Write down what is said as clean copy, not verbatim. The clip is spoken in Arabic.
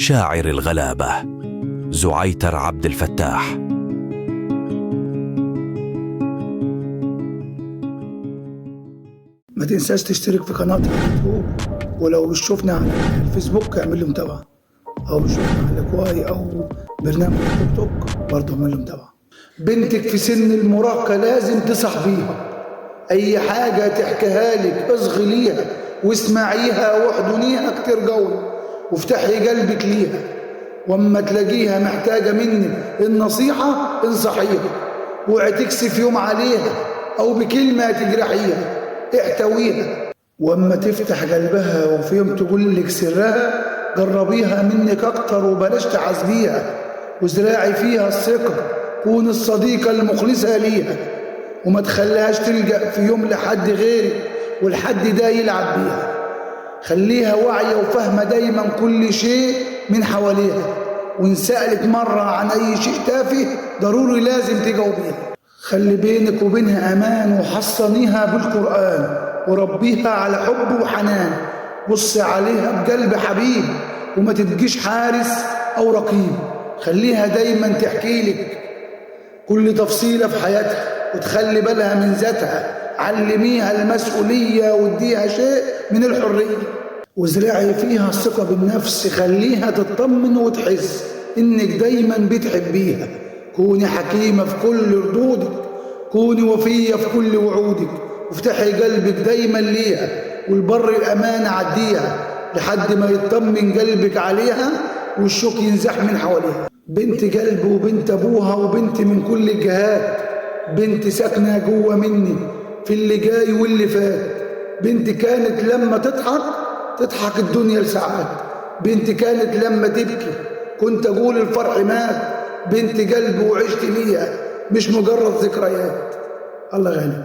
شاعر الغلابة زعيتر عبد الفتاح. ما تنساش تشترك في قناة اليوتيوب، ولو بتشوفنا على الفيسبوك اعمل له متابعة، أو بتشوفنا على كواي أو برنامج تيك توك برضه اعمل له متابعة. بنتك في سن المراهقة لازم تصاحبيها، أي حاجة تحكيها لك اصغي ليها واسمعيها واحضنيها كتير قوي وافتحي قلبك ليها، واما تلاقيها محتاجة منك النصيحة انصحيها، اوعي تكسف يوم عليها أو بكلمة تجرحيها، احتويها. واما تفتح قلبها وفي يوم تقول لك سرها جربيها منك اكتر وبلاش تعذبيها، وزراعي فيها الثقة، كون الصديقة المخلصة ليها، وما تخليهاش تلجأ في يوم لحد غيرك والحد ده يلعب بيها. خليها واعية وفاهمة دايما كل شيء من حواليها، وإن سألت مرة عن أي شيء تافه ضروري لازم تجاوبيها. خلي بينك وبينها أمان وحصنيها بالقرآن وربيها على حب وحنان، بص عليها بقلب حبيب وما تبقيش حارس أو رقيب. خليها دايما تحكي لك كل تفصيلة في حياتها وتخلي بالها من ذاتها، علميها المسؤولية واديها شيء من الحرية، وازرعي فيها الثقة بالنفس، خليها تطمن وتحس إنك دايما بتحبيها. كوني حكيمة في كل ردودك، كوني وفية في كل وعودك، وافتحي قلبك دايما ليها، والبر الأمان عديها لحد ما يطمن قلبك عليها والشوك ينزح من حواليها. بنت قلب وبنت أبوها وبنت من كل الجهات، بنت ساكنة جوه مني في اللي جاي واللي فات، بنت كانت لما تضحك الدنيا لساعات، بنت كانت لما تبكي كنت أقول الفرح مات، بنت قلب وعشت ليها مش مجرد ذكريات. الله غالب.